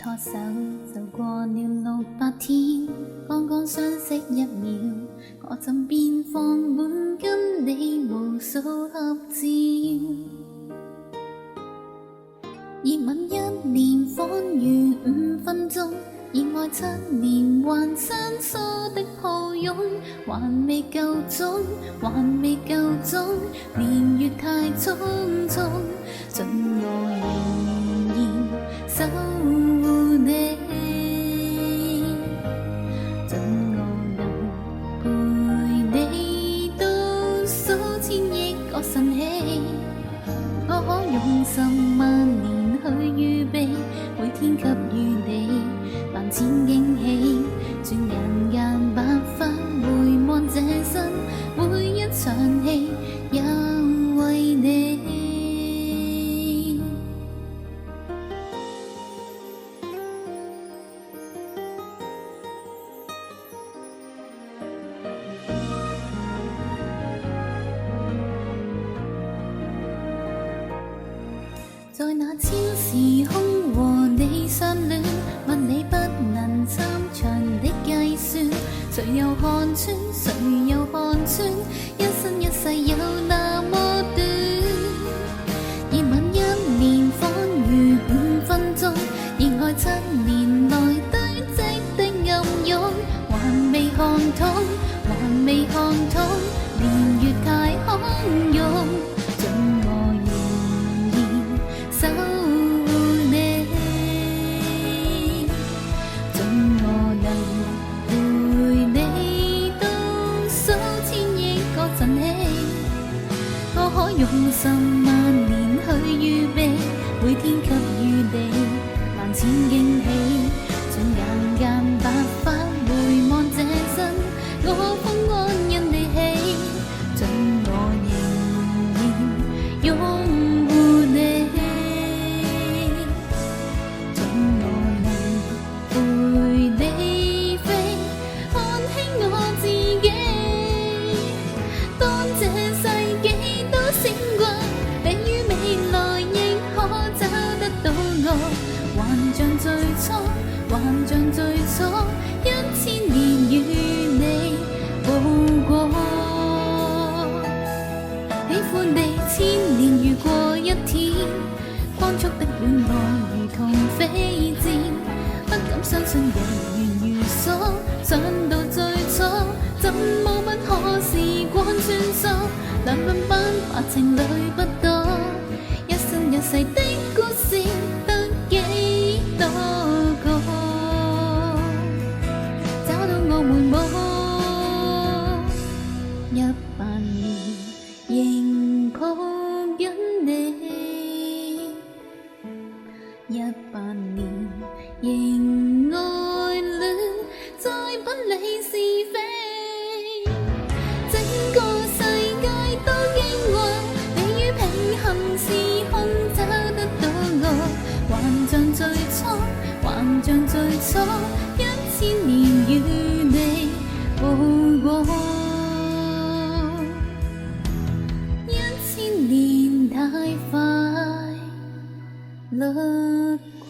拖手就過了600天，剛剛相識1秒，我怎變放滿跟你無數合照？熱吻1年仿如5分鐘，熱愛7年還生疏的抱擁，還未夠鐘，還未夠鐘，年月太匆匆，盡我仍然守護你，盡我能陪你到數千億個晨曦，我可用10萬年去預備，每天給予你萬千驚喜，轉眼間白髮回望這生每一場戲，也為你。在那超時空和你相戀，物理不能參詳的計算，誰又看穿，誰又看穿，一生一世有那麼短。熱吻1年仿如5分鐘，熱愛7年來堆積的暗湧，還未看通，還未看通，年月太洶湧，守護你，盡我能陪你到數千億個晨曦，我可用10萬年去預備，每天給予你萬千驚喜，轉眼間白髮回望這生，我風安因你起，盡我仍然擁護你。還像最初，還像最初，1000年與你步過。喜歡你1000年如過一天，光速的戀愛如同飛箭，不敢相信有緣如鎖，想到最初，怎麼不可時光穿梭？兩鬢斑白情侶不多，一生一世的故事。多個找到我們沒100年，仍抱緊你，100年仍愛戀，再不理是非。整個世界都驚訝，你於平行時空找得到我，還像最初，還像最初，1000年與你步過，1000年太快掠過。